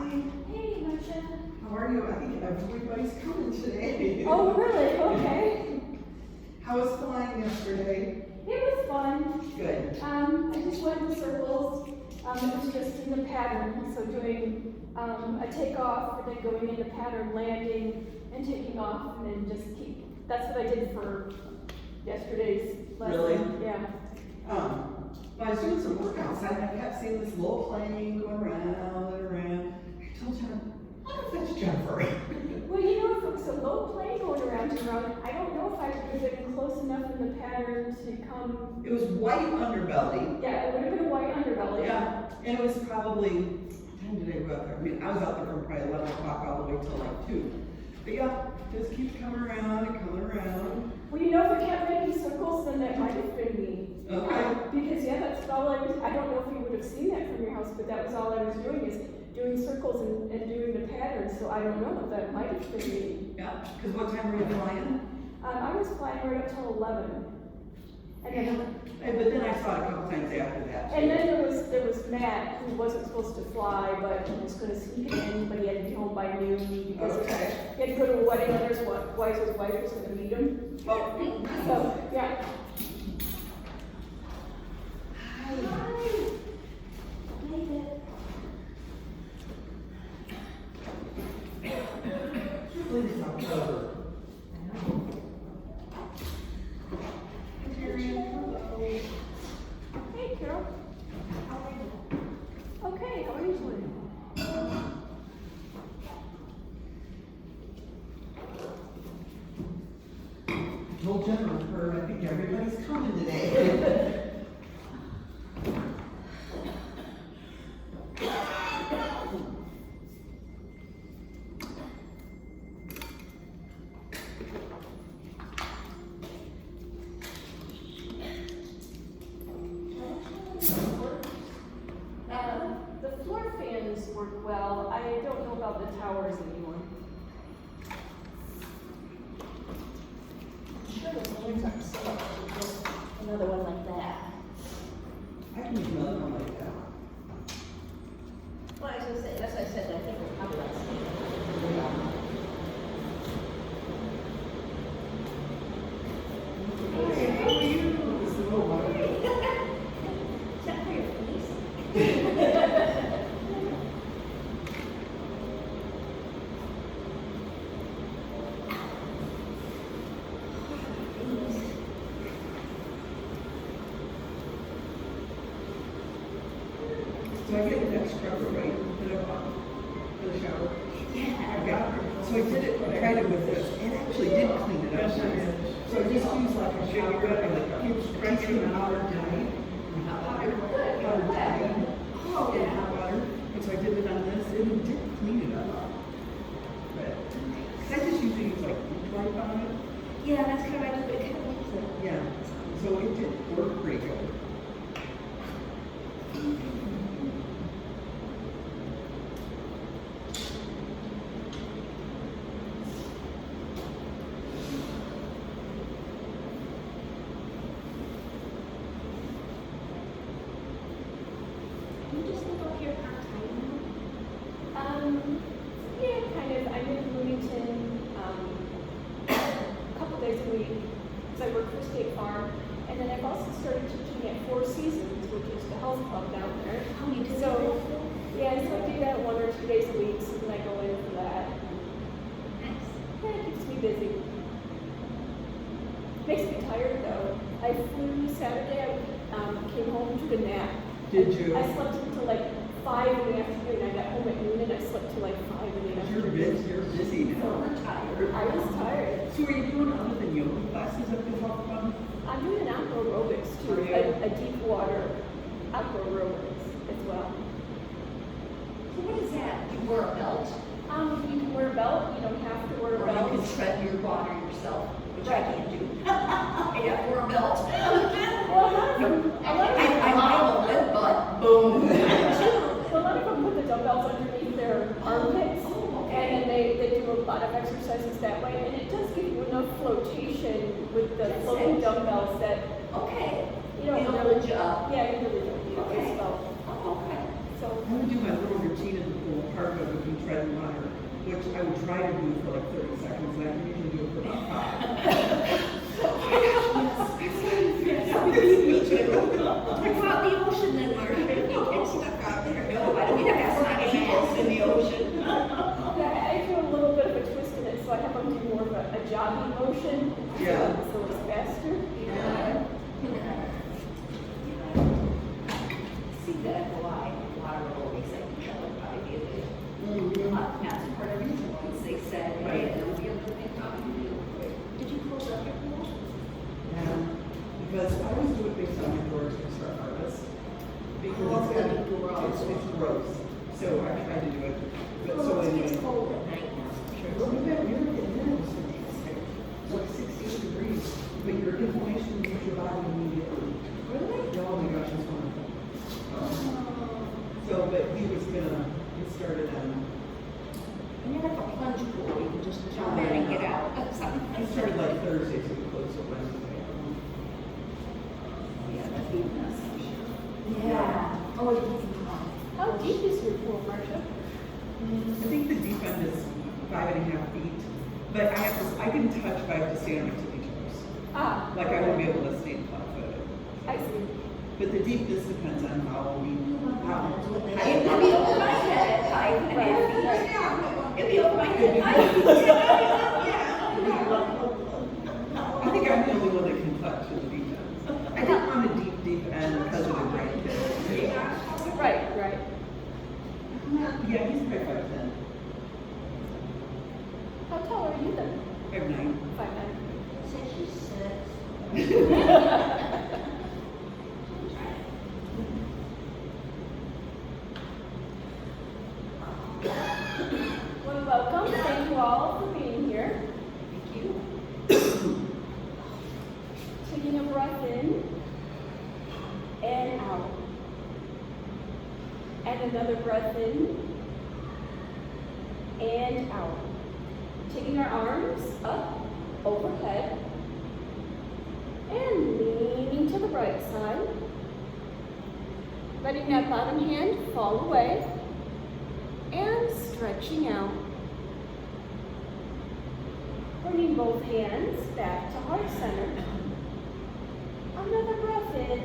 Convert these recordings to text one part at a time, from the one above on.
Hi. Hey, Marcia. How are you? I think everybody's coming today. Oh, really? Okay. How was flying yesterday? It was fun. Good. I just went in circles. It was just in the pattern, so doing a takeoff and then going into pattern, landing and taking off, and then just keep. That's what I did for yesterday's lesson. Really? Yeah. When I was doing some workouts, I kept seeing this little plane going around and around. I told Jennifer, I wonder if that's Jennifer. Well, you know, if it was a low plane going around and around, I don't know if I could have been close enough in the pattern to come. It was white underbelly. Yeah, it would have been a white underbelly. Yeah, and it was probably, what time did I go out there? I mean, I was out there from probably 11 o'clock all the way till like 2. But yeah, just keep coming around and coming around. Well, you know, if I kept making circles, then that might have been me. Okay. Because yeah, that's all I was. I don't know if you would have seen that from your house, but that was all I was doing is doing circles and doing the pattern. So I don't know if that might have been me. Yeah, because what time were you flying? I was flying right up till 11. And then, But then I saw it a couple times after that. and then there was Matt, who wasn't supposed to fly, but he was going to sneak it in, but he had to be home by noon because Okay. he had to go to a wedding and his wife was going to meet him. Oh, So yeah. Hi. please October. Hey, Carol. How are you? Okay, how are you doing? Told Jennifer, I think everybody's coming today. The floor fans work well. I don't know about the towers anymore. Sure, the hands aren't so much, just another one like that. I can use another one like that. Well, I was gonna say, that's what I said, I think we're probably like seeing. Hey, how are you? This is a little water. Is that for your face? So I get that scrubber, right? Put it on for the shower. Yeah. Okay. So I did it, I tried it with this. It actually did clean it up. So I just used like a shower and like a teaspoon of powdered thyme. Powdered thyme. Oh, yeah. Hot water. And so I did it on this and it did clean it up. But I just usually use like wipe on it. Yeah, that's kind of what I do, but it kind of looks like. Yeah. So it did work pretty good. You just live up here part-time Yeah, kind of. I'm in Bloomington a couple days a week because I work for State Farm. And then I've also started teaching at Four Seasons, which is the health club down there. Oh, you do that? So, yeah, so I do that 1 or 2 days a week, so then I go in for that. Nice. Yeah, it keeps me busy. Makes me tired though. I flew Saturday, I came home, took a nap. Did you? I slept until like 5 in the afternoon. I got home at noon and I slept till like 5 in the You're afternoon. busy, you're busy now. We're tired. I was tired. So are you doing other than yoga classes at the health club? I'm doing aqua aerobics too, Are you? a deep water aqua aerobics as well. So what is that? You wear a belt? You can wear a belt, you don't have to wear a Or belt. you can tread your water yourself, which I Right. can't do. I have to wear a belt. Well, a lot of them, I model it, but boom. a lot of them put the dumbbells underneath their armpits, Oh, and okay. then they do a lot of exercises that way, and it does give you enough flotation with the That's floating it. dumbbells that Okay. you don't It'll really, hold you up. yeah, you really don't need Okay. this belt. Oh, okay. So, I'm gonna do my little routine in the pool, part of it, try to do it for like 30 seconds, and I can usually do it for about 5. Talk about the ocean then, Marcia. You get stuck out there. No, I don't mean to have sunny hands in the ocean. Yeah, I do a little bit of a twist in it, so I have them do more of a jogging motion. Yeah. So it's faster. Yeah. See that why water always like probably be a bit not part of it once they said hey, it'll be a little bit talking to you. Did you close up your pool? Yeah, because I always do it based on my doors to start harvest. Because Oh, it's that'd be gross. It's gross. So I try to do it. But so Well, anyway. it's cold at night now. Well, we got you're getting in it's like 68 degrees. But your inflammation hits your body immediately. Really? Oh my gosh, it's wonderful. So, but he was gonna get started on. And you have a plunge pool, you can just jump in and get out. I started like Thursday, so we closed it Wednesday. Yeah, that'd be nice, I'm sure. Yeah. Oh, it's easy. How deep is your pool, Marcia? I think the deep end is 5.5 feet. But I can touch, but I have to stay on my tippy toes. Ah. Like I won't be able to stay flat footed. I see. But the deepness depends on how It'll be over my head at 5.5 feet. It'll be over my head at 5 feet. I think I'm the only one that can touch at the deep end. I didn't want a deep end because of the grandkids. Right. Yeah, he's probably 5'10". How tall are you then? 5'9". 5'9". Say she's 6. Well, welcome. Thank you all for being here. Thank you. Taking a breath in and out. And another breath in and out. Taking our arms up, overhead, and leaning to the right side. Letting that bottom hand fall away and stretching out. Bringing both hands back to heart center. Another breath in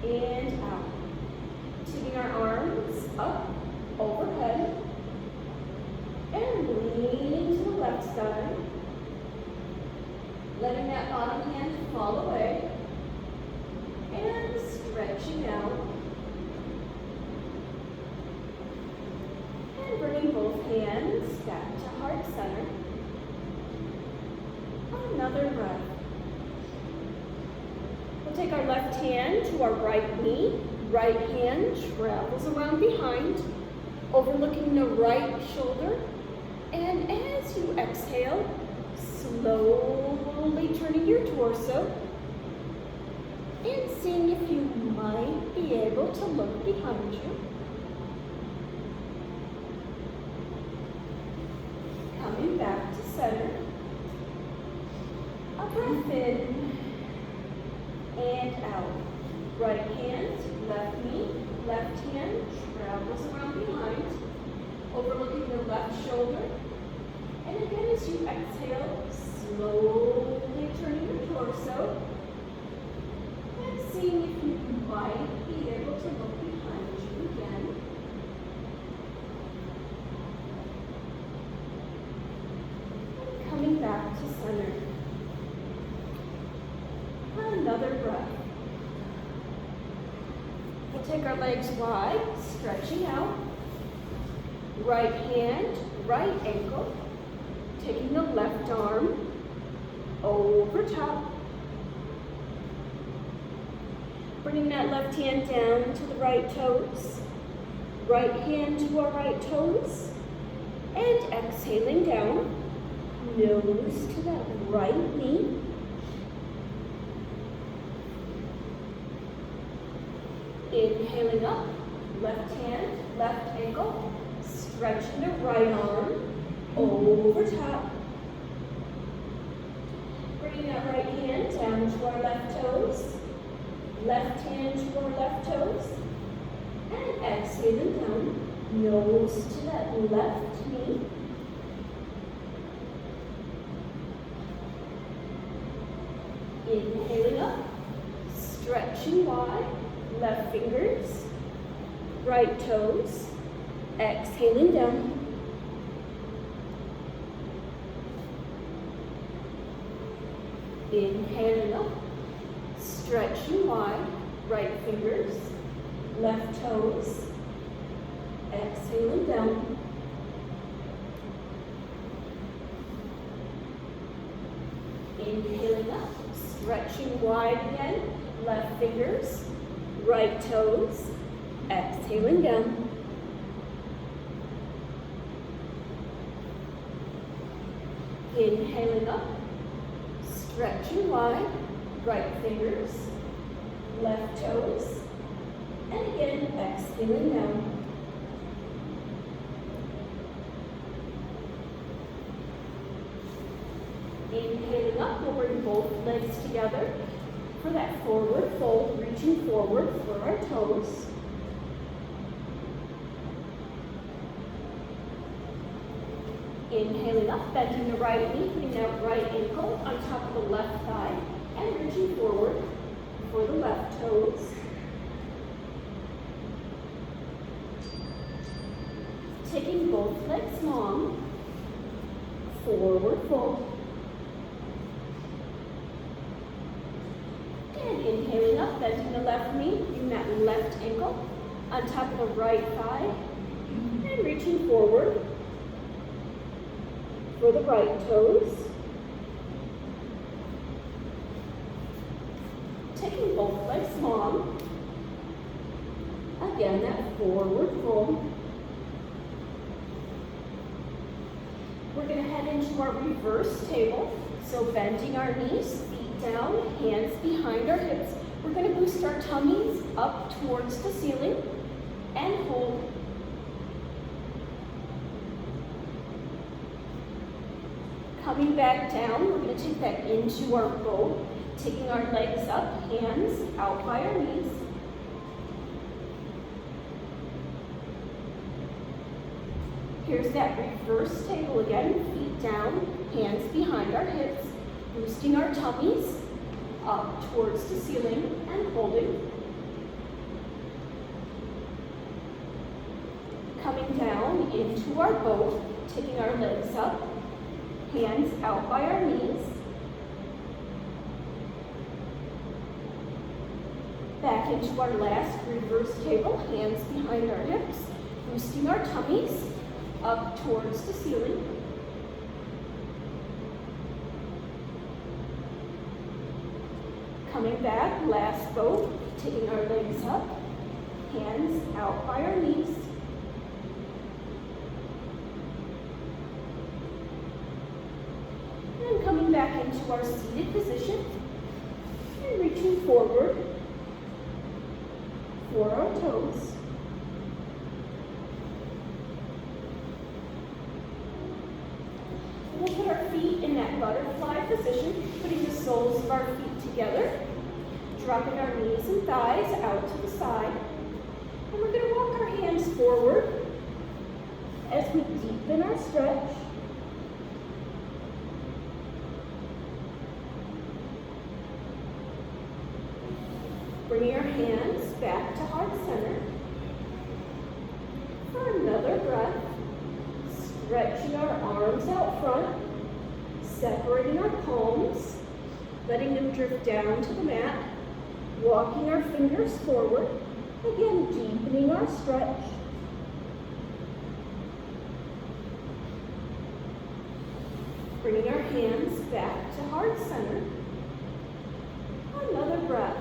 and out. Taking our arms up, overhead, and leaning to the left side. Letting that bottom hand fall away and stretching out. And bringing both hands back to heart center. Another breath. We'll take our left hand to our right knee. Right hand travels around behind, overlooking the right shoulder. And as you exhale, slowly turning your torso and seeing if you might be able to look behind you. Coming back to center. A breath in and out. Right hand, left knee, left hand travels around behind, overlooking the left shoulder. And again, as you exhale, slowly turning your torso and seeing if you might be able to look behind you again. And coming back to center. Another breath. We'll take our legs wide, stretching out. Right hand, right ankle. Taking the left arm over top. Bringing that left hand down to the right toes. Right hand to our right toes. And exhaling down. Nose to that right knee. Inhaling up. Left hand, left ankle. Stretching the right arm over top. Bringing that right hand down to our left toes. Left hand to our left toes. And exhaling down. Nose to that left knee. Inhaling up, stretching wide, left fingers, right toes, exhaling down. Inhaling up, stretching wide, right fingers, left toes, exhaling down. Inhaling up, stretching wide again, left fingers, right toes, exhaling down. Inhaling up, stretching wide, right fingers, left toes, and again, exhaling down. Inhaling up, we'll bring both legs together for that forward fold, reaching forward for our toes. Inhaling up, bending the right knee, putting that right ankle on top of the left thigh, and reaching forward for the left toes. Taking both legs long, forward fold. And inhaling up, bending the left knee, putting that left ankle on top of the right thigh, and reaching forward for the right toes. Taking both legs long. Again, that forward fold. We're going to head into our reverse table. So bending our knees, feet down, hands behind our hips. We're going to boost our tummies up towards the ceiling and hold. Coming back down, we're going to take that into our boat, taking our legs up, hands out by our knees. Here's that reverse table again, feet down, hands behind our hips, boosting our tummies up towards the ceiling and holding. Coming down into our boat, taking our legs up, hands out by our knees. Back into our last reverse table, hands behind our hips, boosting our tummies up towards the ceiling. Coming back, last boat, taking our legs up, hands out by our knees. And coming back into our seated position and reaching forward for our toes. We'll put our feet in that butterfly position, putting the soles of our feet together, dropping our knees and thighs out to the side. And we're going to walk our hands forward as we deepen our stretch. Bringing our hands back to heart center. For another breath. Stretching our arms out front, separating our palms, letting them drift down to the mat, walking our fingers forward, again deepening our stretch. Bringing our hands back to heart center. Another breath.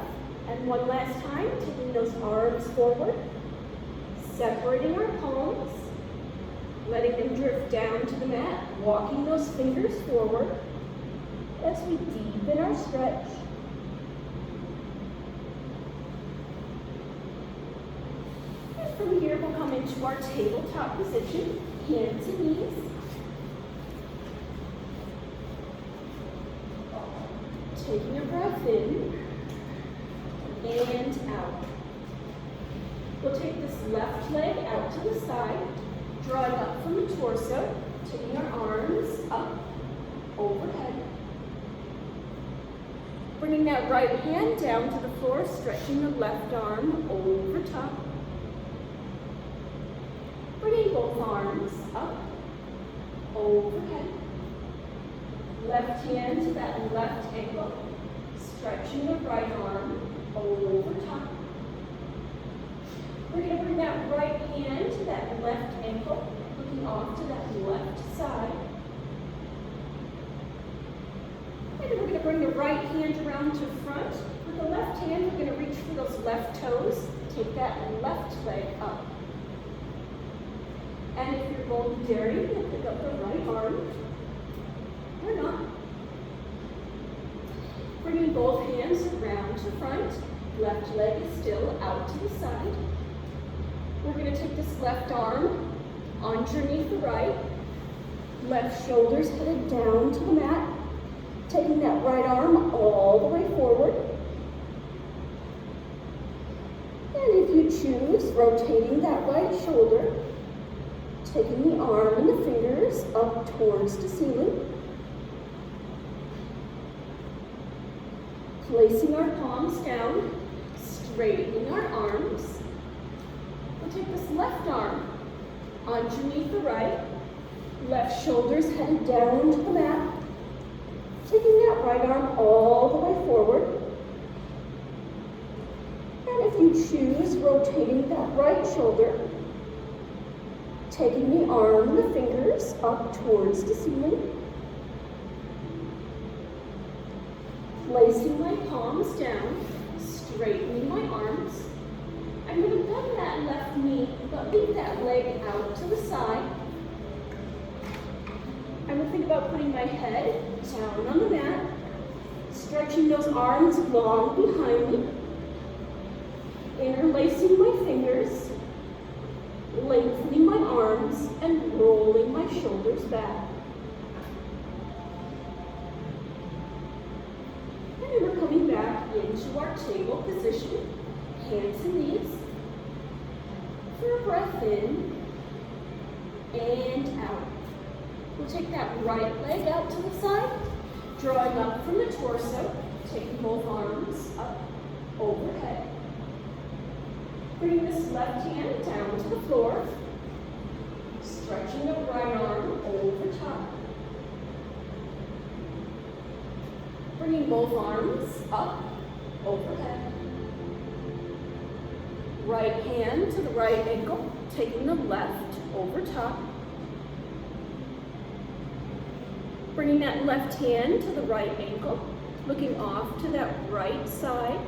And one last time, taking those arms forward, separating our palms, letting them drift down to the mat, walking those fingers forward as we deepen our stretch. And from here, we'll come into our tabletop position, hands and knees. Taking a breath in and out. We'll take this left leg out to the side, drawing up from the torso, taking our arms up overhead. Bringing that right hand down to the floor, stretching the left arm over top. Bringing both arms up, overhead. Left hand to that left ankle, stretching the right arm over top. We're going to bring that right hand to that left ankle, looking off to that left side. And then we're going to bring the right hand around to front. With the left hand, we're going to reach for those left toes. Take that left leg up. And if you're bold and daring, you can pick up the right arm. Or not. Bringing both hands around to front. Left leg is still out to the side. We're going to take this left arm underneath the right. Left shoulder's headed down to the mat. Taking that right arm all the way forward. And if you choose, rotating that right shoulder. Taking the arm and the fingers up towards the ceiling. Placing our palms down, straightening our arms. We'll take this left arm underneath the right. Left shoulder's headed down to the mat. Taking that right arm all the way forward. And if you choose, rotating that right shoulder. Taking the arm and the fingers up towards the ceiling. Placing my palms down, straightening my arms. I'm going to bend that left knee, but leave that leg out to the side. I'm going to think about putting my head down on the mat, stretching those arms long behind me, interlacing my fingers, lengthening my arms, and rolling my shoulders back. And then we're coming back into our table position, hands and knees. For a breath in and out. We'll take that right leg out to the side, drawing up from the torso, taking both arms up overhead. Bringing this left hand down to the floor, stretching the right arm over top. Bringing both arms up overhead. Right hand to the right ankle, taking the left over top. Bringing that left hand to the right ankle, looking off to that right side.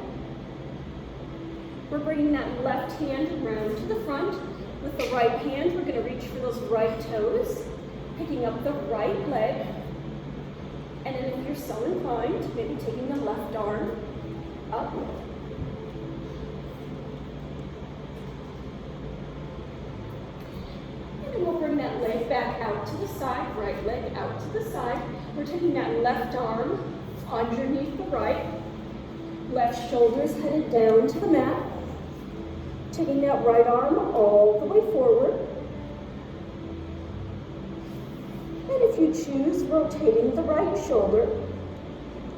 We're bringing that left hand around to the front. With the right hand, we're going to reach for those right toes, picking up the right leg. And then if you're so inclined, maybe taking the left arm up. And then we'll bring that leg back out to the side, right leg out to the side. We're taking that left arm underneath the right. Left shoulder's headed down to the mat. Taking that right arm all the way forward. And if you choose, rotating the right shoulder.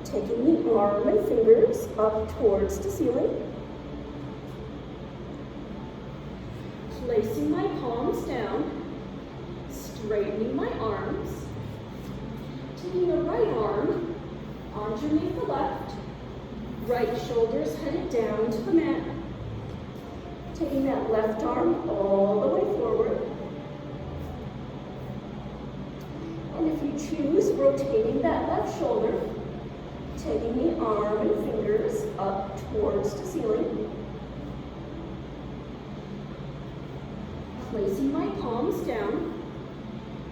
Taking the arm and fingers up towards the ceiling. Placing my palms down. Straightening my arms. Taking the right arm underneath the left. Right shoulder's headed down to the mat. Taking that left arm all the way forward. And if you choose, rotating that left shoulder. Taking the arm and fingers up towards the ceiling. Placing my palms down.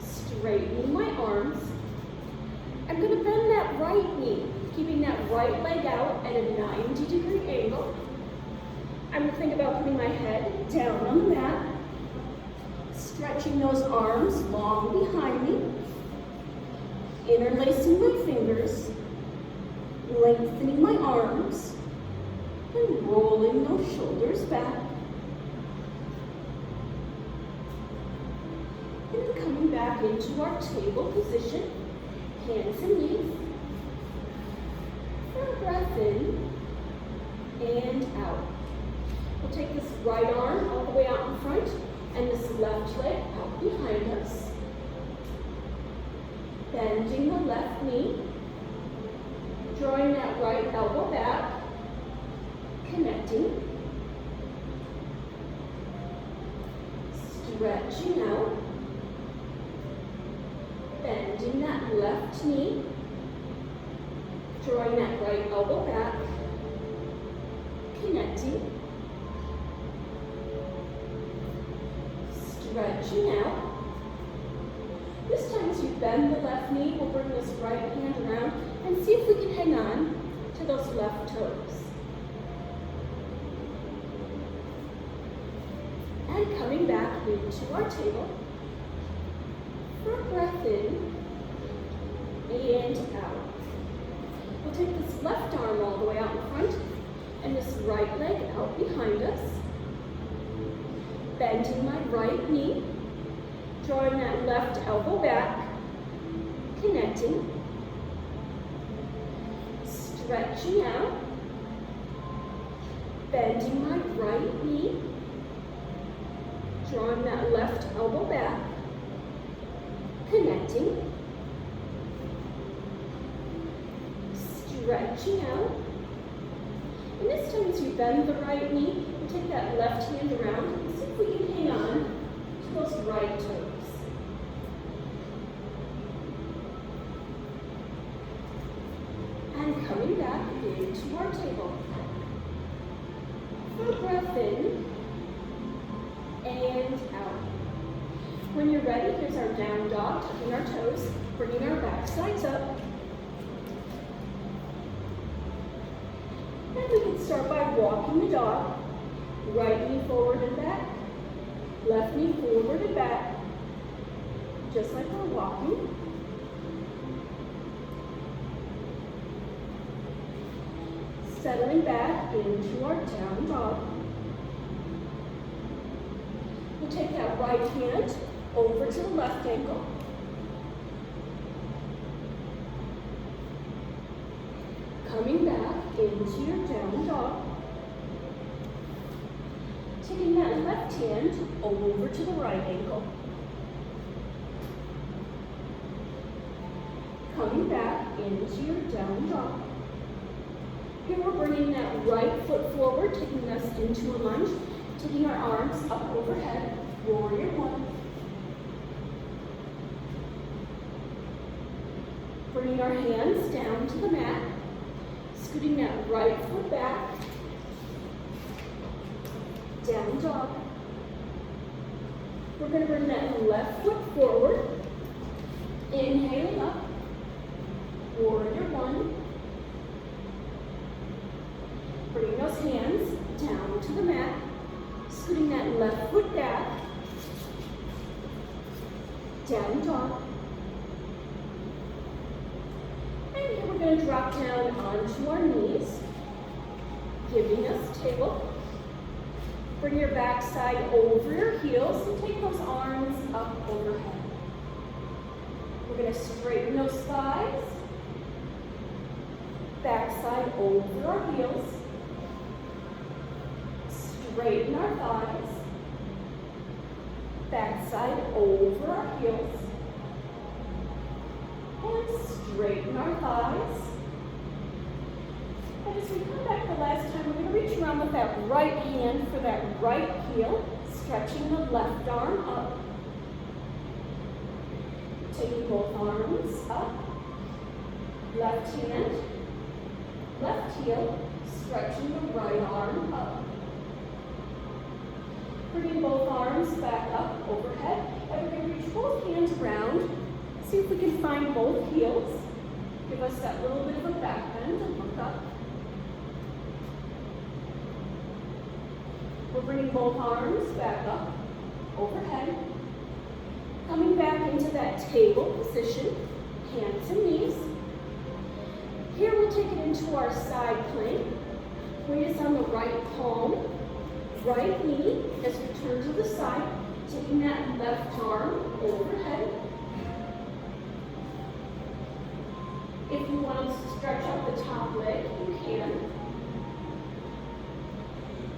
Straightening my arms. I'm going to bend that right knee, keeping that right leg out at a 90-degree angle. I'm going to think about putting my head down on the mat, stretching those arms long behind me, interlacing my fingers, lengthening my arms, and rolling those shoulders back. And then coming back into our table position, hands and knees. full breath in and out. We'll take this right arm all the way out in front and this left leg out behind us. Bending the left knee, drawing that right elbow back, connecting, stretching out, bending that left knee, drawing that right elbow back, connecting, stretching out. This time as you bend the left knee, we'll bring this right hand around and see if we can hang on to those left toes. And coming back into our table. Full breath in and out. We'll take this left arm all the way out in front and this right leg out behind us. Bending my right knee, drawing that left elbow back, connecting, stretching out, bending my right knee, drawing that left elbow back, connecting, stretching out. And this time as you bend the right knee, we'll take that left hand around and see if we can hang on to those right toes. And coming back into our table. Full breath in and out. When you're ready, here's our down dog, tucking our toes, bringing our back sides up. And we can start by walking the dog. Right knee forward and back, left knee forward and back, just like we're walking. Settling back into our down dog. We'll take that right hand over to the left ankle. Coming back into your down dog. Taking that left hand over to the right ankle. Coming back into your down dog. Here we're bringing that right foot forward, taking us into a lunge, taking our arms up overhead, warrior one. Bringing our hands down to the mat, scooting that right foot back, down dog. We're going to bring that left foot forward, inhaling up, warrior one. Bring those hands down to the mat, scooting that left foot back, down dog. And here we're going to drop down onto our knees, giving us table. Bring your back side over your heels and take those arms up overhead. We're going to straighten those thighs, back side over our heels. Straighten our thighs, back side over our heels, and straighten our thighs. And as we come back the last time, we're going to reach around with that right hand for that right heel, stretching the left arm up. Taking both arms up, left hand, left heel, stretching the right arm up. Bringing both arms back up overhead, and we're going to reach both hands around. See if we can find both heels. Give us that little bit of a back bend and look up. We're bringing both arms back up overhead. Coming back into that table position, hands and knees. Here we'll take it into our side plank. Weight is on the right palm. Right knee as we turn to the side, taking that left arm overhead. If you want to stretch out the top leg, you can.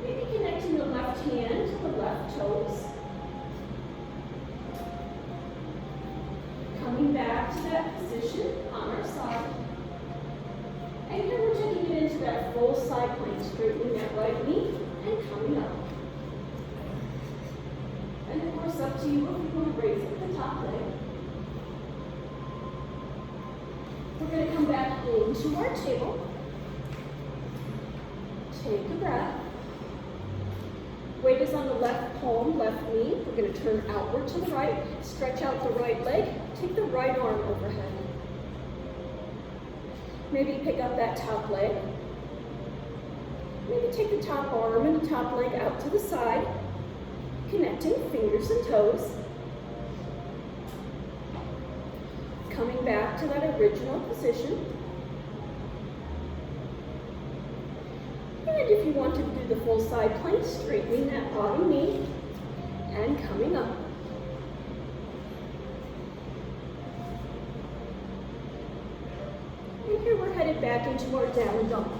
Maybe connecting the left hand to the left toes. Coming back to that position on our side. And here we're taking it into that full side plank, straightening that right knee and coming up. And of course, up to you if you want to raise up the top leg. We're going to come back into our table. Take a breath. Weight is on the left palm, left knee. We're going to turn outward to the right. Stretch out the right leg. Take the right arm overhead. Maybe pick up that top leg. Maybe take the top arm and the top leg out to the side, connecting fingers and toes. Coming back to that original position. And if you want to do the full side plank, straightening that bottom knee and coming up. And here we're headed back into our down dog.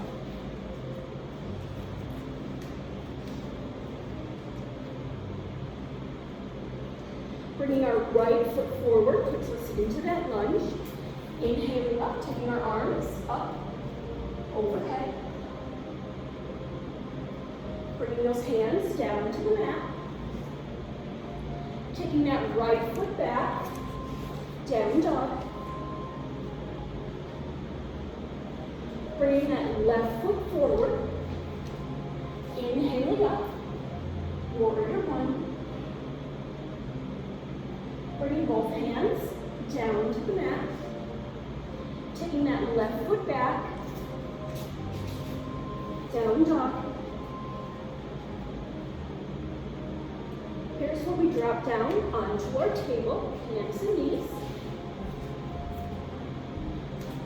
Bringing our right foot forward puts us into that lunge. Inhaling up, taking our arms up, overhead. Bringing those hands down to the mat. Taking that right foot back, down dog. Bringing that left foot forward. Inhaling up, warrior one. Bringing both hands down to the mat. Taking that left foot back, down dog. Here's where we drop down onto our table, hands and knees.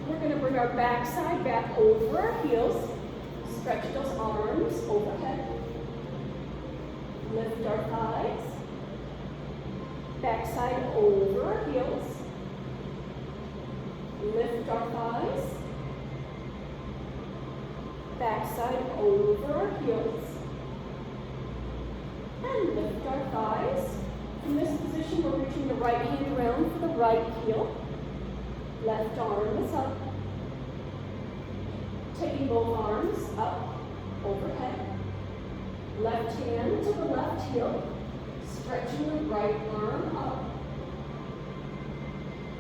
We're going to bring our backside back over our heels. Stretch those arms overhead. Lift our thighs. Backside over our heels. Lift our thighs. Backside over our heels. And lift our thighs. In this position, we're reaching the right hand around for the right heel. Left arm is up. Taking both arms up, overhead. Left hand to the left heel. Stretching the right arm up.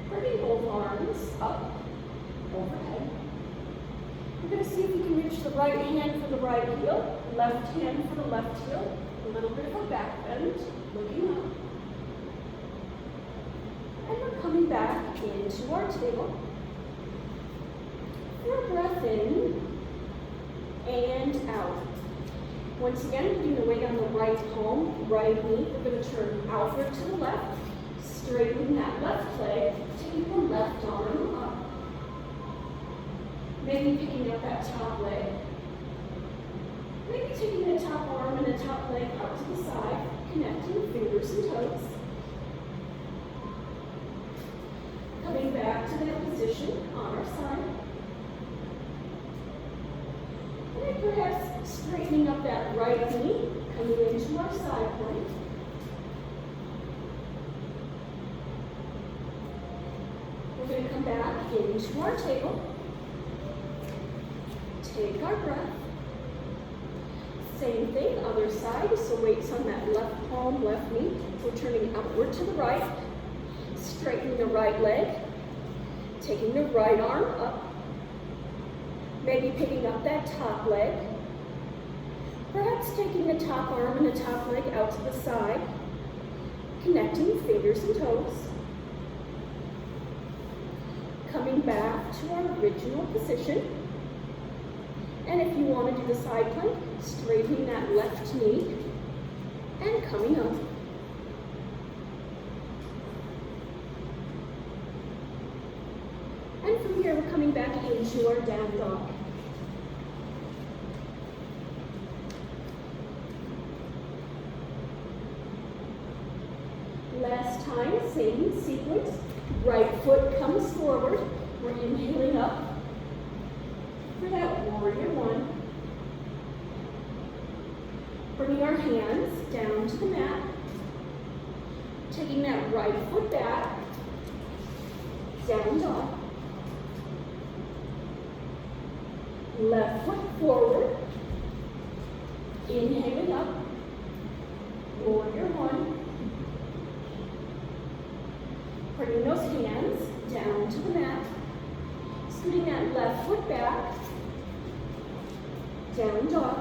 Bringing both arms up, overhead. We're going to see if we can reach the right hand for the right heel, left hand for the left heel. A little bit of a back bend, looking up. And we're coming back into our table. For a breath in and out. Once again, putting the weight on the right palm, right knee. We're going to turn outward to the left, straightening that left leg, taking the left arm up. Maybe picking up that top leg. Maybe taking the top arm and the top leg out to the side, connecting fingers and toes. Coming back to that position on our side. And perhaps straightening up that right knee, coming into our side plank. We're going to come back into our table. Take our breath. Same thing, other side, so weight's on that left palm, left knee. We're turning outward to the right, straightening the right leg, taking the right arm up, maybe picking up that top leg, perhaps taking the top arm and the top leg out to the side, connecting fingers and toes, coming back to our original position. And if you want to do the side plank, straightening that left knee and coming up. And from here, we're coming back into our down dog. Last time, same sequence. Right foot comes forward, We're inhaling up for that warrior one. Bringing our hands down to the mat. Taking that right foot back. Down dog. Left foot forward. Inhaling up. Warrior one. Bringing those hands down to the mat. Scooting that left foot back. Down dog.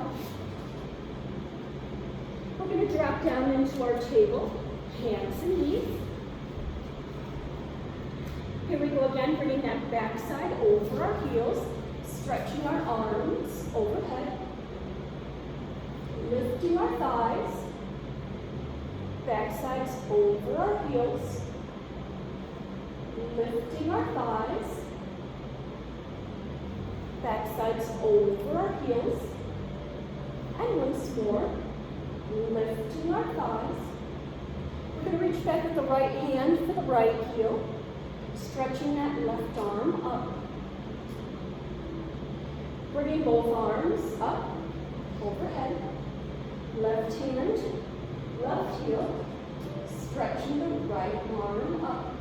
We're going to drop down into our table. Hands and knees. Here we go again, bringing that backside over our heels, stretching our arms overhead, lifting our thighs, backsides over our heels, lifting our thighs, backsides over our heels, and once more, lifting our thighs. We're going to reach back with the right hand for the right heel, stretching that left arm up. Bringing both arms up, overhead. Left hand, left heel, stretching the right arm up.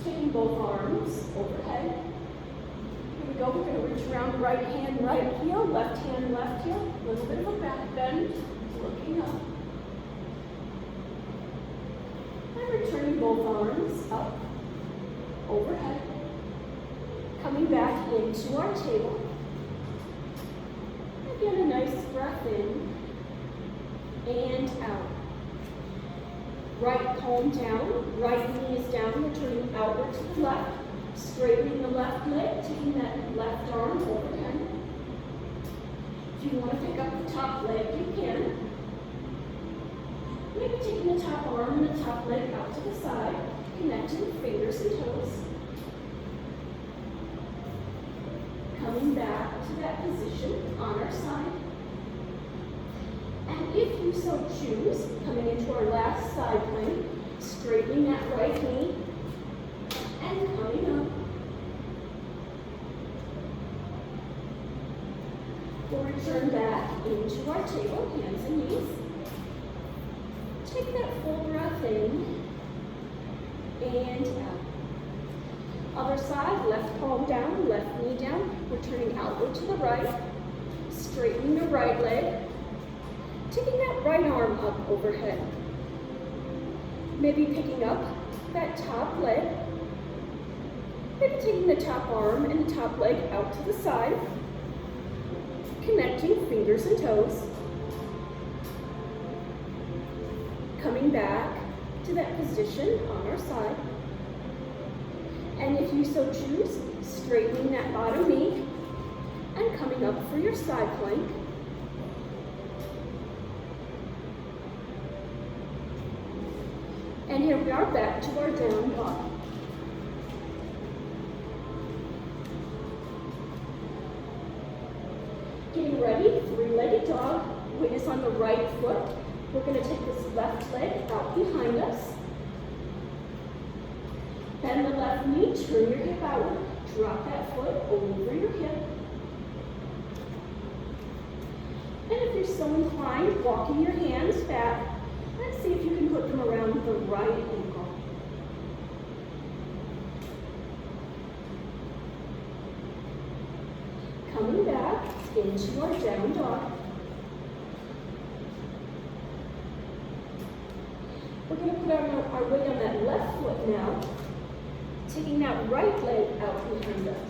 Taking both arms overhead. Here we go, we're going to reach around right hand, right heel, left hand, left heel. A little bit of a back bend, looking up. And returning both arms up, overhead. Coming back into our table. Again, a nice breath in and out. Right palm down, right knee is down, we're turning outward to the left, straightening the left leg, taking that left arm overhead. If you want to pick up the top leg, you can. Maybe taking the top arm and the top leg out to the side, connecting fingers and toes. Coming back to that position on our side. And if you so choose, coming into our last side plank, straightening that right knee, and coming up. We'll return back into our table, hands and knees. Take that full breath in and out. Other side, left palm down, left knee down. We're turning outward to the right, straightening the right leg, taking that right arm up overhead. Maybe picking up that top leg, maybe taking the top arm and the top leg out to the side, connecting fingers and toes. Coming back to that position on our side. And if you so choose, straightening that bottom knee and coming up for your side plank. And here we are back to our down dog. Getting ready, three-legged dog. Weight is on the right foot. We're going to take this left leg out behind us. Bend the left knee, turn your hip outward. Drop that foot over your hip. And if you're so inclined, walking your hands back. Let's see if you can put them around the right ankle. Coming back into our down dog. We're going to put our weight on that left foot now, taking that right leg out behind us.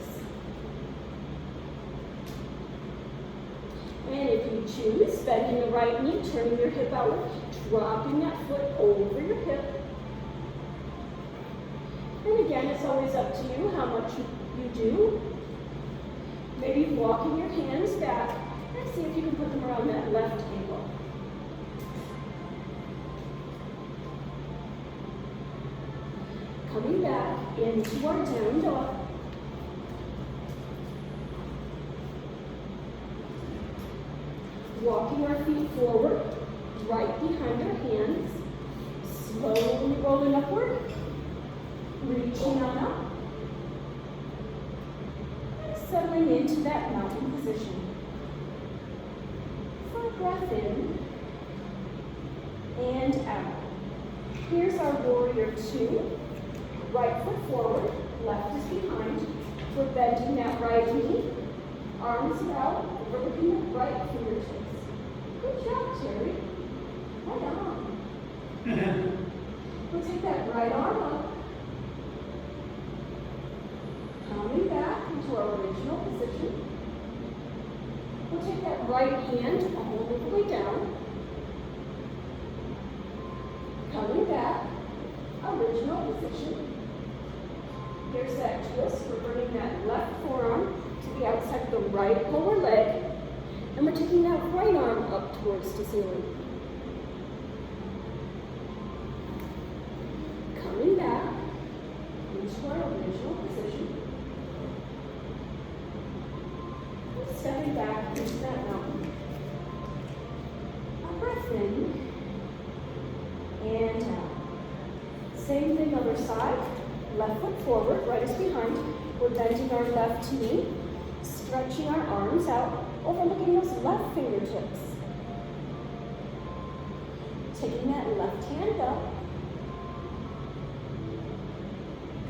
And if you choose, bending the right knee, turning your hip outward, dropping that foot over your hip. And again, it's always up to you how much you do. Maybe walking your hands back and see if you can put them around that left ankle. Coming back into our down dog. Walking our feet forward, right behind our hands. Slowly rolling upward. Reaching on up. settling into that mountain position. For a breath in and out. Here's our warrior two. Right foot forward, left is behind. We're bending that right knee. Arms are out, we're looking at right fingertips. Good job, Terry. Right on. We'll take that right arm up. Coming back into our original position. We'll take that right hand all the way down. Coming back, original position. Here's that twist. We're bringing that left forearm to the outside of the right lower leg. And we're taking that right arm up towards the ceiling. Coming back into our original position. And stepping back into that mountain. A breath in and out. Same thing other side. Left foot forward, right is behind. We're bending our left knee, stretching our arms out, overlooking those left fingertips. Taking that left hand up.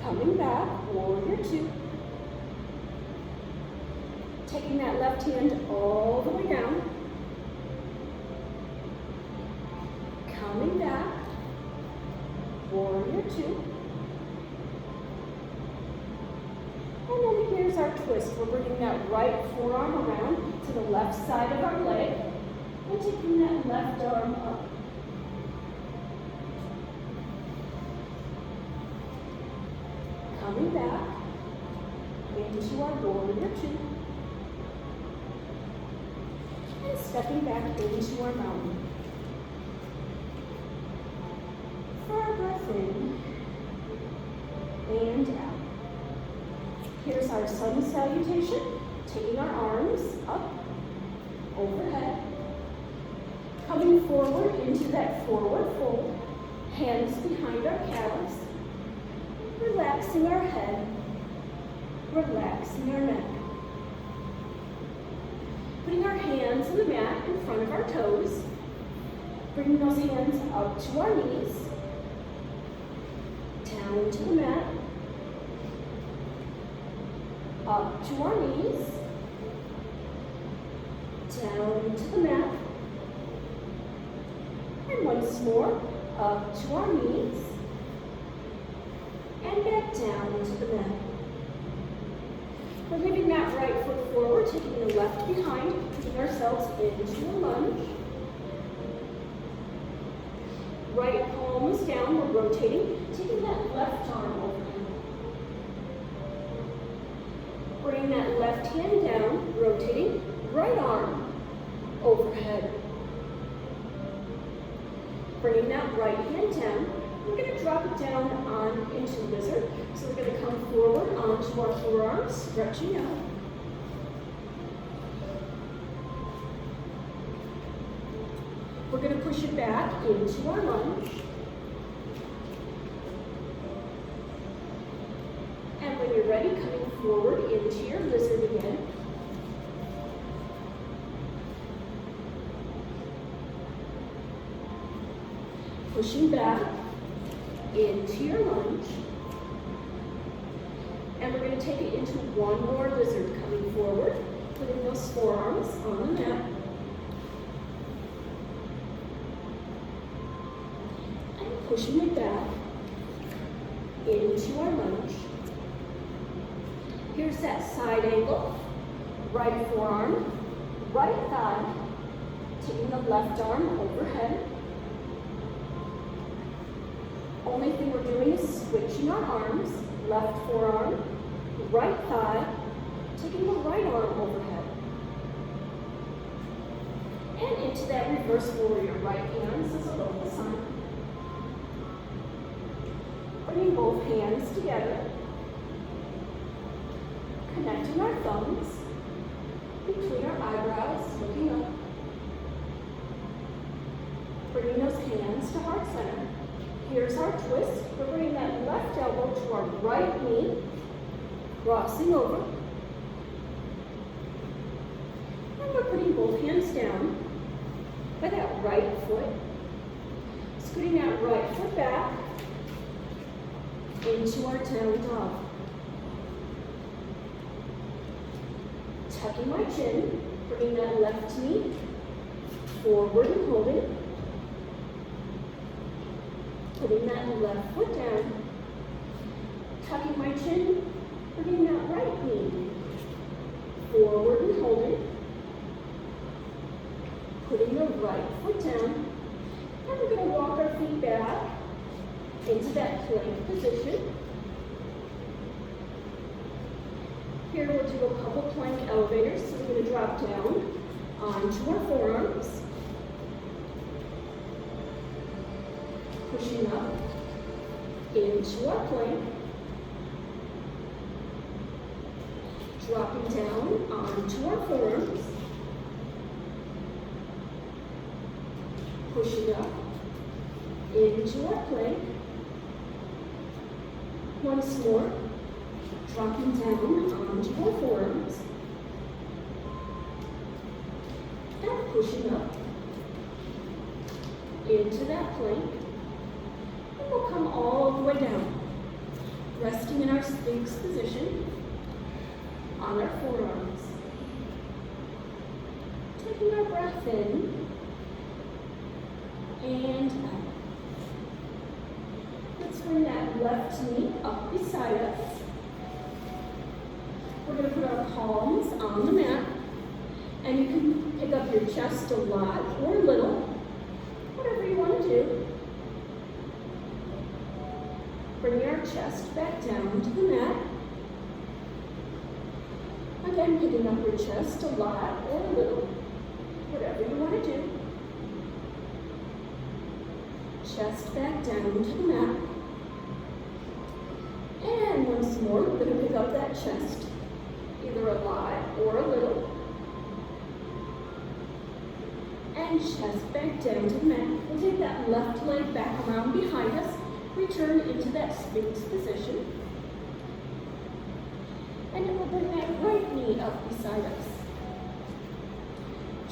Coming back, warrior two. Taking that left hand all the way down. Coming back, warrior two. And then here's our twist. We're bringing that right forearm around to the left side of our leg and taking that left arm up. Coming back into our warrior two. And stepping back into our mountain. For our breath in and out. Here's our sun salutation, taking our arms up, overhead, coming forward into that forward fold, hands behind our calves, relaxing our head, relaxing our neck. Putting our hands on the mat in front of our toes, bringing those hands up to our knees, down to the mat, up to our knees, down to the mat, and once more, up to our knees, and back down to the mat. We're moving that right foot forward, taking the left behind, putting ourselves into a lunge. Right palm is down, we're rotating, taking that left arm overhead. Bring that left hand down, rotating, right arm overhead. Bringing that right hand down, we're going to drop it down on into lizard. So we're going to come forward onto our forearms, stretching out. We're going to push it back into our lunge. And when you're ready, coming forward into your lizard again. Pushing back into your lunge. And we're going to take it into one more lizard, coming forward, putting those forearms on the mat. And pushing it back into our lunge. Here's that side angle. Right forearm, right thigh, taking the left arm overhead. Only thing we're doing is switching our arms, left forearm, right thigh, taking the right arm overhead. And into that reverse warrior, right hands as a local sign. Bringing both hands together, connecting our thumbs between our eyebrows, looking up. Bringing those hands to heart center. Here's our twist. We're bringing that left elbow to our right knee, crossing over, And we're putting both hands down by that right foot. Scooting that right foot back into our down dog. Tucking my chin, bringing that left knee forward and holding. Putting that left foot down. Tucking my chin, bringing that right knee forward and holding. Putting the right foot down. And we're going to walk our feet back into that plank position. Here we'll do a couple plank elevators. So we're going to drop down onto our forearms. Pushing up into our plank. Dropping down onto our forearms. Pushing up into our plank. Once more, dropping down onto our forearms. And pushing up into that plank. And we'll come all the way down, resting in our Sphinx position on our forearms. Taking our breath in and out. Let's bring that left knee up beside us. We're going to put our palms on the mat, and you can pick up your chest a lot or a little, whatever you want to do. Bring our chest back down to the mat. Again, picking up your chest a lot or a little, whatever you want to do. Chest back down to the mat. And once more, we're going to pick up that chest, either a lot or a little. And chest back down to the mat. We'll take that left leg back around behind us, return into that Sphinx position. And then we'll bring that right knee up beside us.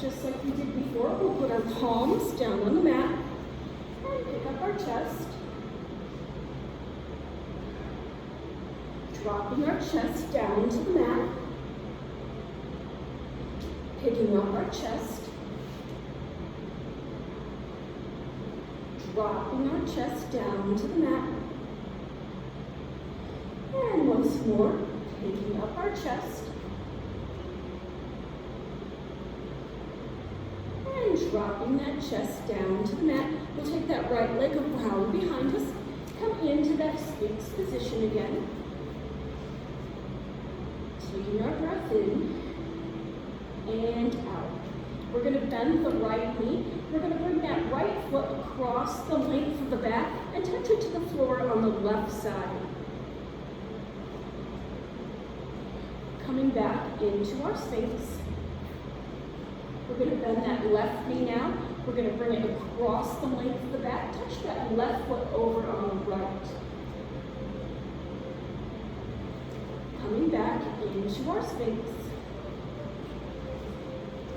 Just like we did before, we'll put our palms down on the mat and pick up our chest. Dropping our chest down to the mat. Picking up our chest. Dropping our chest down to the mat. And once more, picking up our chest. And dropping that chest down to the mat. We'll take that right leg around behind us. Come into that Sphinx position again. Taking our breath in and out. We're going to bend the right knee. We're going to bring that right foot across the length of the back and touch it to the floor on the left side. Coming back into our Sphinx. We're going to bend that left knee now. We're going to bring it across the length of the back. Touch that left foot over on the right. Coming back into our Sphinx.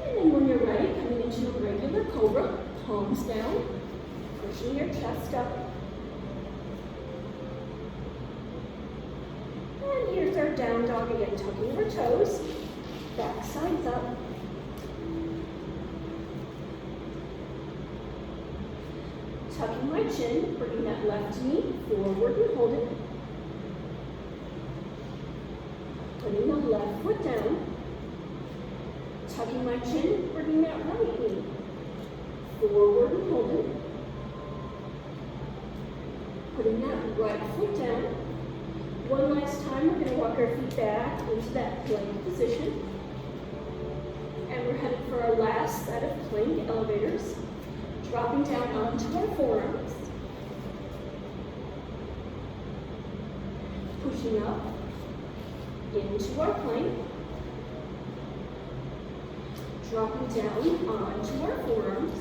And then when you're ready, coming into a regular cobra, palms down, pushing your chest up. And here's our down dog again, tucking our toes, back sides up. Tucking my chin, bringing that left knee forward and hold it. Putting the left foot down. Tucking my chin, bringing that right knee forward and hold it. Putting that right foot down. One last time, we're going to walk our feet back into that plank position. And we're headed for our last set of plank elevators. Dropping down onto our forearms. Pushing up into our plank. Dropping down onto our forearms.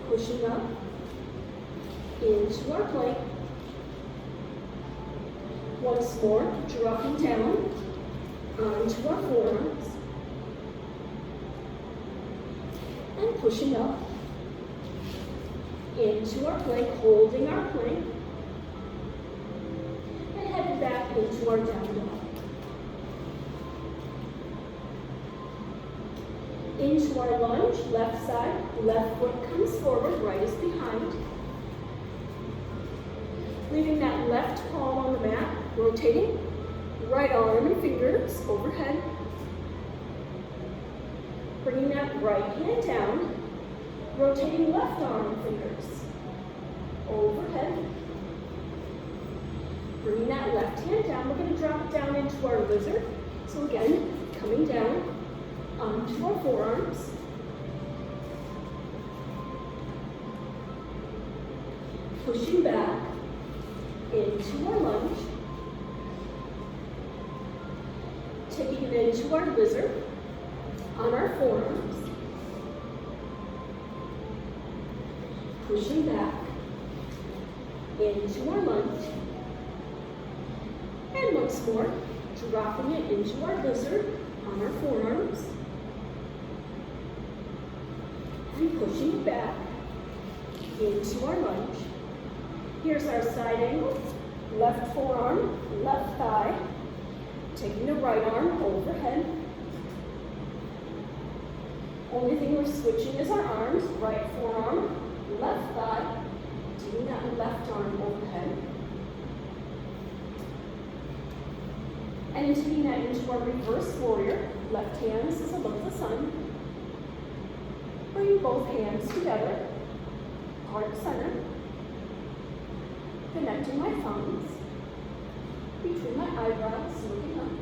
Pushing up into our plank. Once more, dropping down onto our forearms, and pushing up into our plank, holding our plank, and heading back into our down dog. Into our lunge, left side, left foot comes forward, right is behind. Leaving that left palm on the mat, rotating, right arm and fingers overhead. Bringing that right hand down, rotating left arm and fingers overhead. Bringing that left hand down, we're going to drop it down into our lizard. So again, coming down onto our forearms. Pushing back into our lunge. Taking it into our lizard on our forearms. Pushing back into our lunge. And once more, dropping it into our lizard on our forearms. And pushing back into our lunge. Here's our side angle. Left forearm, left thigh. Taking the right arm overhead. Only thing we're switching is our arms. Right forearm, left thigh. Taking that left arm overhead. And taking that into our reverse warrior. Left hand is above the sun. Bring both hands together. Heart center. Connecting my thumbs between my eyebrows, looking up.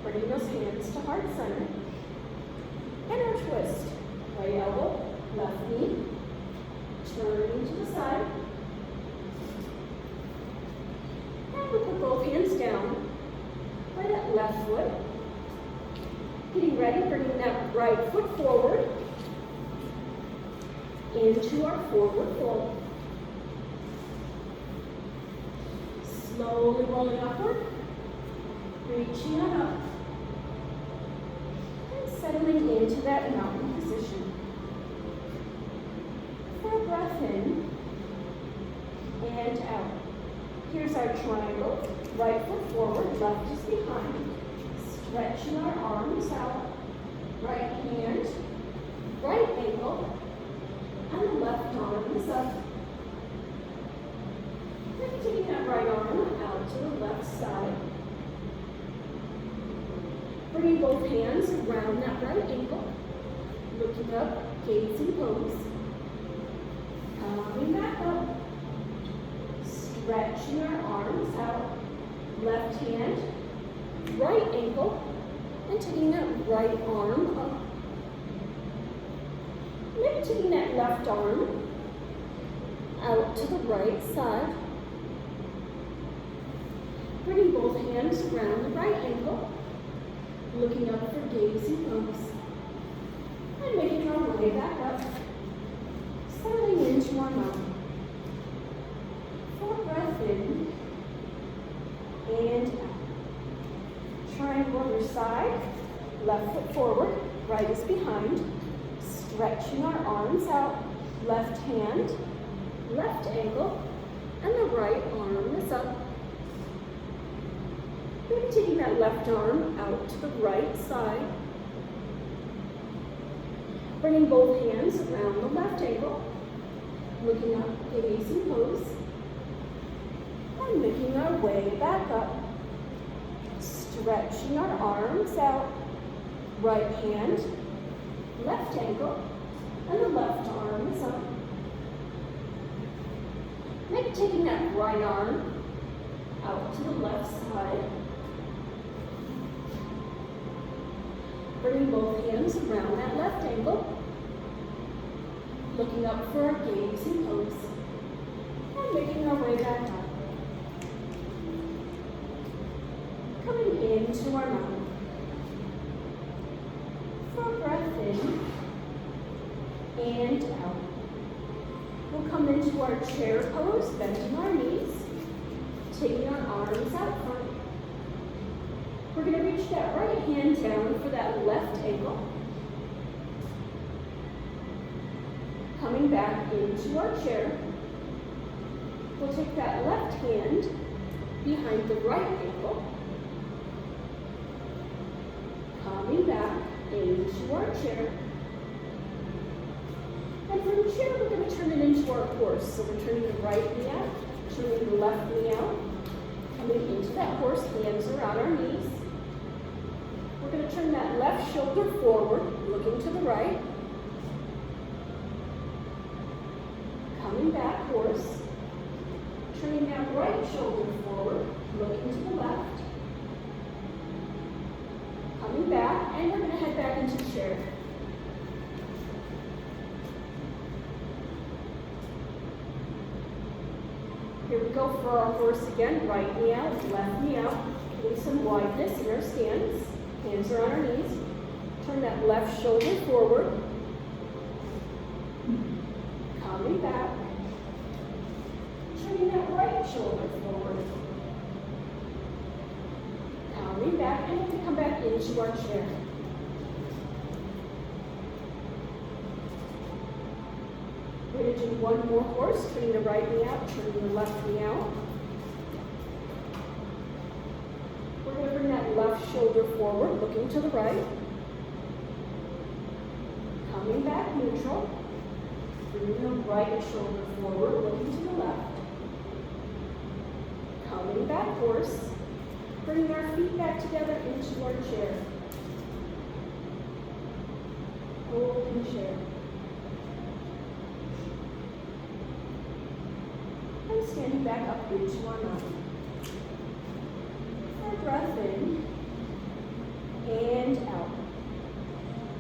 Bringing those hands to heart center. And our twist. Right elbow, left knee. Turning to the side. And we'll put both hands down. By that left foot. Getting ready, bringing that right foot forward. Into our forward fold. Slowly rolling upward, reaching on up, and settling into that mountain position. For a breath in and out. Here's our triangle. Right foot forward, left is behind. Stretching our arms out. Right hand, right ankle, and the left arm is up. And taking that right arm out to the left side. Bringing both hands around that right ankle. Looking up, gazing pose. Coming back up. Stretching our arms out. Left hand, right ankle, and taking that right arm up. Maybe taking that left arm out to the right side. Bringing both hands around the right ankle. Looking up for gazing pose. And making our way back up. Settling into our mountain. For a breath in and out. Triangle on your side. Left foot forward, right is behind. Stretching our arms out, left hand, left ankle, and the right arm is up. Maybe taking that left arm out to the right side. Bringing both hands around the left ankle, looking up, gazing pose, and making our way back up. Stretching our arms out, right hand, left ankle, and the left arm is up. Maybe taking that right arm out to the left side. Bringing both hands around that left ankle. Looking up for our gazing pose. And making our way back up. Coming into our mountain. For a breath in and out. We'll come into our chair pose, bending our knees, taking our arms out front, We're going to reach that right hand down for that left ankle. Coming back into our chair. We'll take that left hand behind the right ankle. Coming back into our chair. And from the chair, we're going to turn it into our horse. So we're turning the right knee out, turning the left knee out, coming into that horse, hands around our knees. We're going to turn that left shoulder forward, looking to the right. Coming back, horse. Turning that right shoulder forward, looking to the left. Coming back, and we're going to head back into chair. Here we go for our horse again. Right knee out, left knee out. Getting some wideness in our stance. Hands are on our knees. Turn that left shoulder forward. Coming back. Turning that right shoulder forward. Coming back, and we're going to come back into our chair. We're going to do one more horse, turning the right knee out, turning the left knee out. We're going to bring that left shoulder forward, looking to the right. Coming back neutral. Bringing the right shoulder forward, looking to the left. Coming back horse. Bringing our feet back together into our chair. Holding chair. And standing back up into our mountain. Our breath in and out.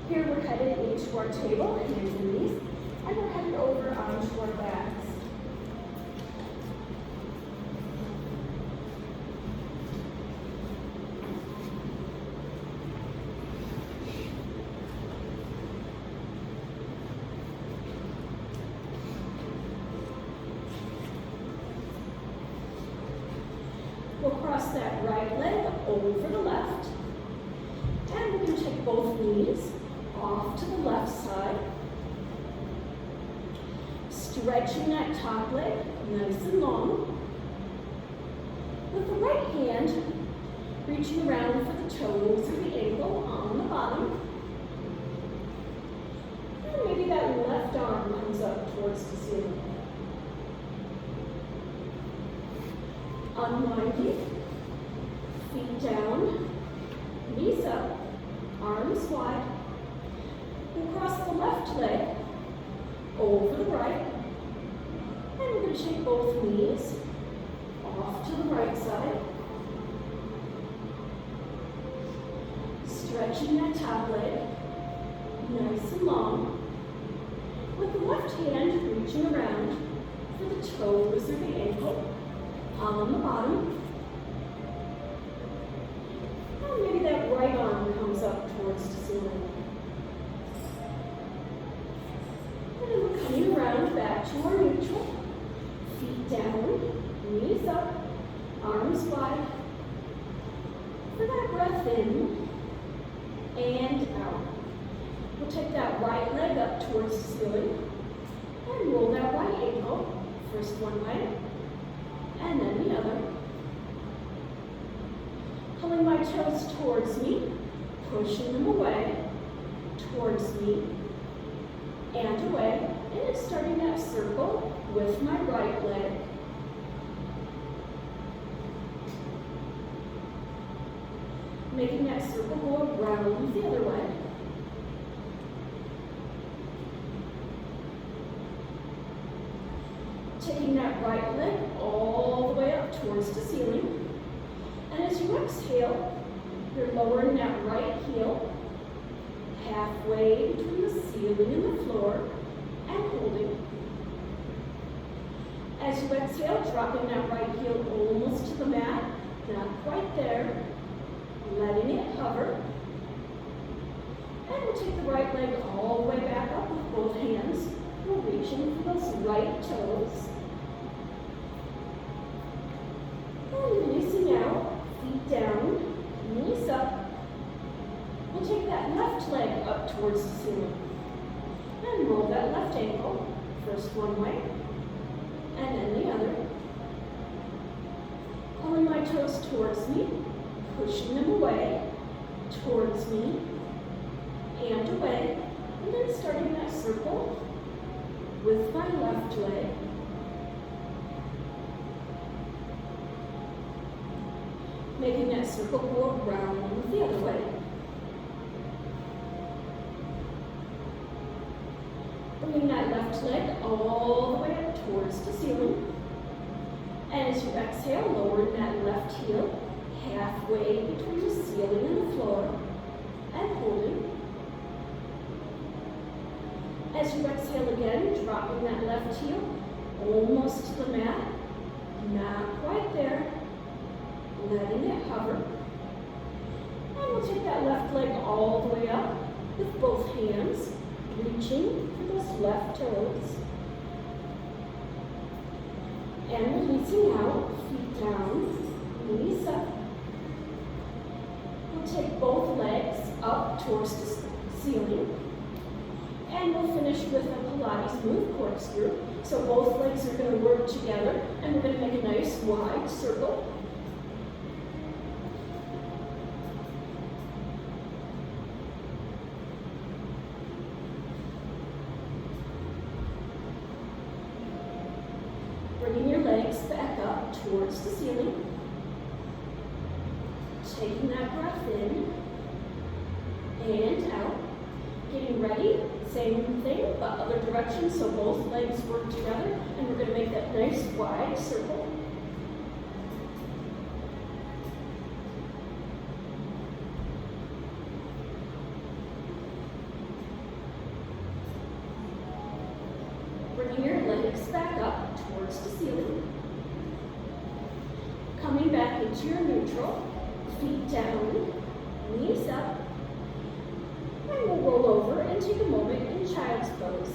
Here we're headed into our table, hands and knees, and we're headed over onto our backs. We'll cross that right leg over the left, and we're going to take both knees off to the left side. Stretching that top leg nice and long. With the right hand, reaching around for the toes or the ankle on the bottom. And maybe that left arm comes up towards the ceiling. Unwinding, feet down, knees up, arms wide. We'll cross the left leg over the right, and we're going to take both knees off to the right side. Stretching that top leg, nice and long. With the left hand reaching around for the toes or the ankle. On the bottom. And maybe that right arm comes up towards the ceiling. And then we're coming around back to our neutral. Feet down, knees up, arms wide. For that breath in and out. We'll take that right leg up towards the ceiling and roll that right ankle. First one way. And then the other. Pulling my toes towards me, pushing them away, towards me, and away. And it's starting that circle with my right leg. Making that circle go around the other way. Taking that right leg all the way up towards the ceiling. And as you exhale, you're lowering that right heel halfway between the ceiling and the floor and holding. As you exhale, dropping that right heel almost to the mat, not quite there, letting it hover. And we'll take the right leg all the way back up with both hands. We're reaching for those right toes. And releasing out, feet down, knees up. up towards the ceiling. And roll that left ankle, first one way, and then the other. Pulling my toes towards me, pushing them away, towards me, hand away, and then starting that circle with my left leg. Making that circle go around the other way. Bringing that left leg all the way up towards the ceiling. And as you exhale, lowering that left heel halfway between the ceiling and the floor, and holding. As you exhale again, dropping that left heel almost to the mat, not quite there, letting it hover. And we'll take that left leg all the way up with both hands, reaching for those left toes. And releasing out, feet down, knees up. We'll take both legs up towards the ceiling. And we'll finish with a Pilates move corkscrew. So both legs are going to work together, and we're going to make a nice wide circle. Bringing your legs back up towards the ceiling. Taking that breath in and out. Getting ready, same thing, but other direction, so both legs work together, and we're going to make that nice wide circle. Bringing your legs back up towards the ceiling. Coming back into your neutral, feet down, knees up. And we'll roll over and take a moment in child's pose.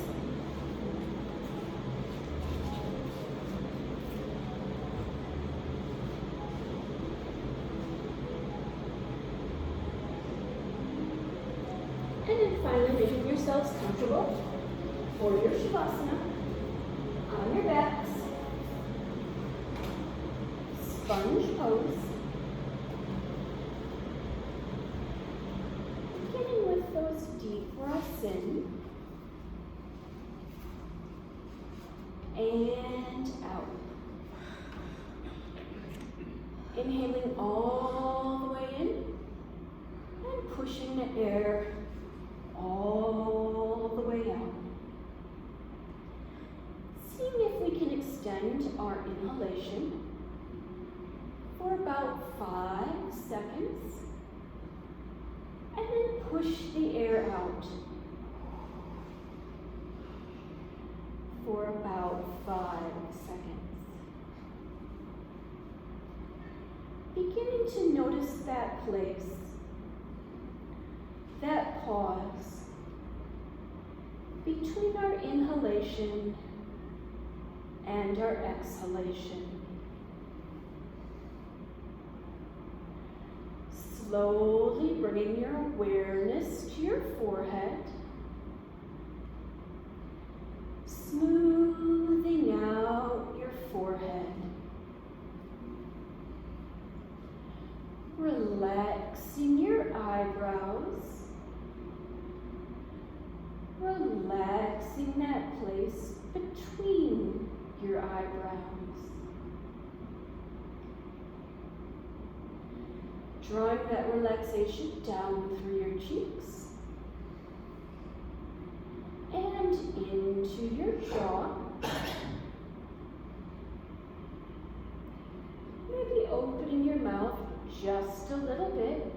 And then finally making yourselves comfortable for your Shavasana on your backs. Sponge pose. Beginning with those deep breaths in and out. Inhaling all the way in and pushing the air all the way out. Seeing if we can extend our inhalation for about 5 seconds. And then push the air out for about 5 seconds. Beginning to notice that place, that pause between our inhalation and our exhalation. Slowly bringing your awareness to your forehead, smoothing out your forehead, relaxing your eyebrows, relaxing that place between your eyebrows. Drawing that relaxation down through your cheeks and into your jaw. Maybe opening your mouth just a little bit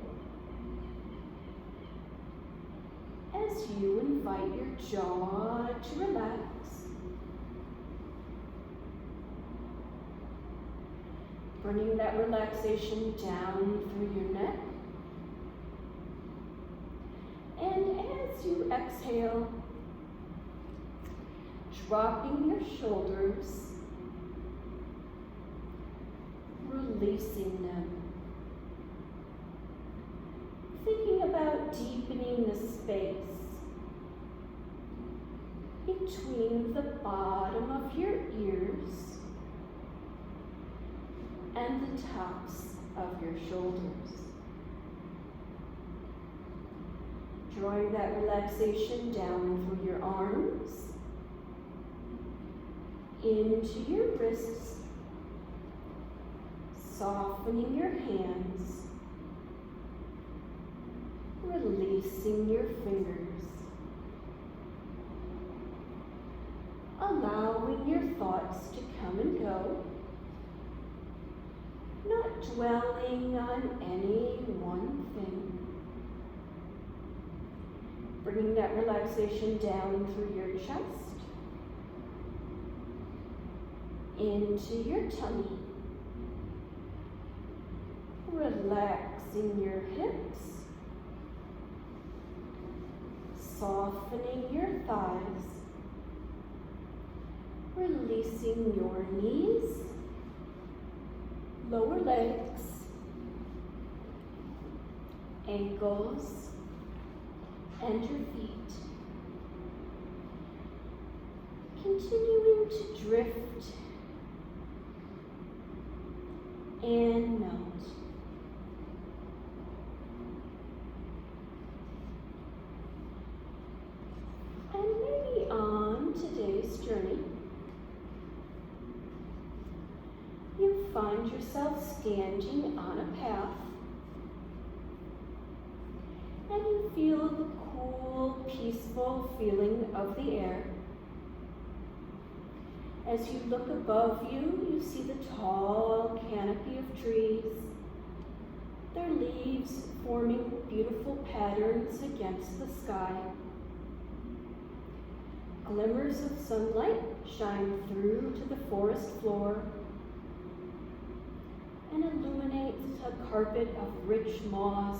as you invite your jaw to relax. Bringing that relaxation down through your neck. And as you exhale, dropping your shoulders, releasing them. Thinking about deepening the space between the bottom of your ears and the tops of your shoulders. Drawing that relaxation down through your arms, into your wrists, softening your hands, releasing your fingers, allowing your thoughts to come and go, not dwelling on any one thing. Bringing that relaxation down through your chest, into your tummy, relaxing your hips, softening your thighs, releasing your knees, lower legs, ankles, and your feet. Continuing to drift and melt. And maybe on today's journey, you find yourself standing on a path and you feel the cool, peaceful feeling of the air. As you look above you, you see the tall canopy of trees, their leaves forming beautiful patterns against the sky. Glimmers of sunlight shine through to the forest floor and illuminates a carpet of rich moss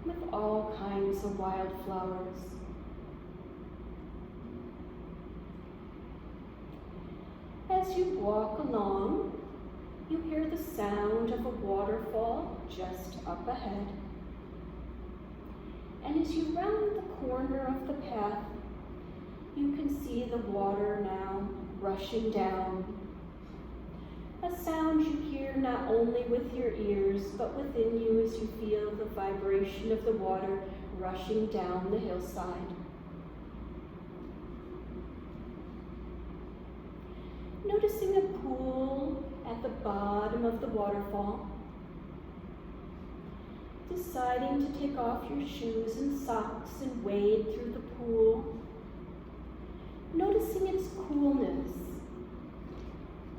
with all kinds of wildflowers. As you walk along, you hear the sound of a waterfall just up ahead. And as you round the corner of the path, you can see the water now rushing down. A sound you hear not only with your ears, but within you as you feel the vibration of the water rushing down the hillside. Noticing a pool at the bottom of the waterfall. Deciding to take off your shoes and socks and wade through the pool. Noticing its coolness.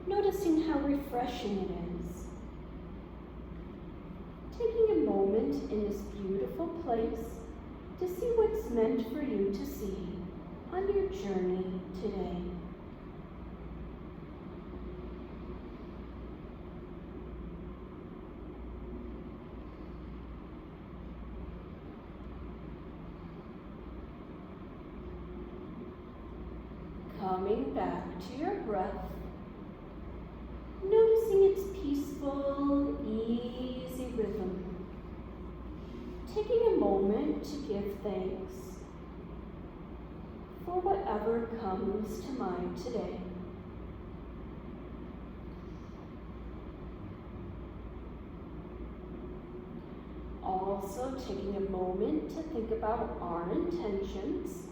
Noticing how refreshing it is. Taking a moment in this beautiful place to see what's meant for you to see on your journey today. Coming back to your breath, noticing its peaceful, easy rhythm. Taking a moment to give thanks for whatever comes to mind today. Also taking a moment to think about our intentions,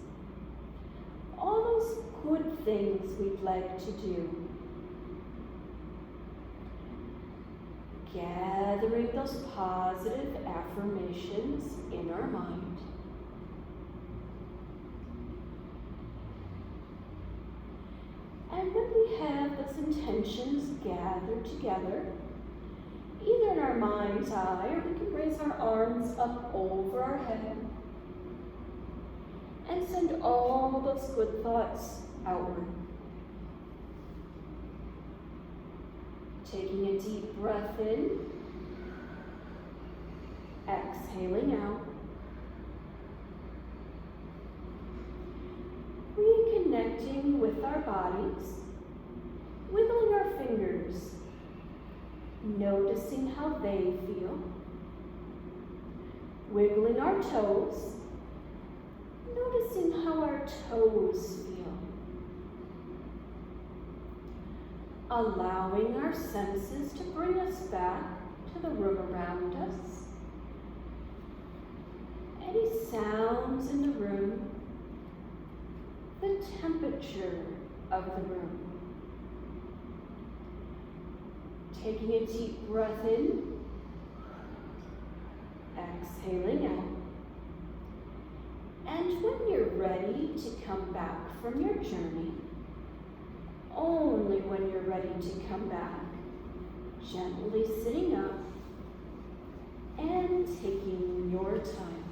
all those good things we'd like to do. Gathering those positive affirmations in our mind. And when we have those intentions gathered together, either in our mind's eye or we can raise our arms up over our head and send all those good thoughts outward. Taking a deep breath in, exhaling out, reconnecting with our bodies, wiggling our fingers, noticing how they feel, wiggling our toes, noticing how our toes feel. Allowing our senses to bring us back to the room around us. Any sounds in the room, the temperature of the room. Taking a deep breath in, exhaling out. And when you're ready to come back from your journey, only when you're ready to come back, gently sitting up and taking your time.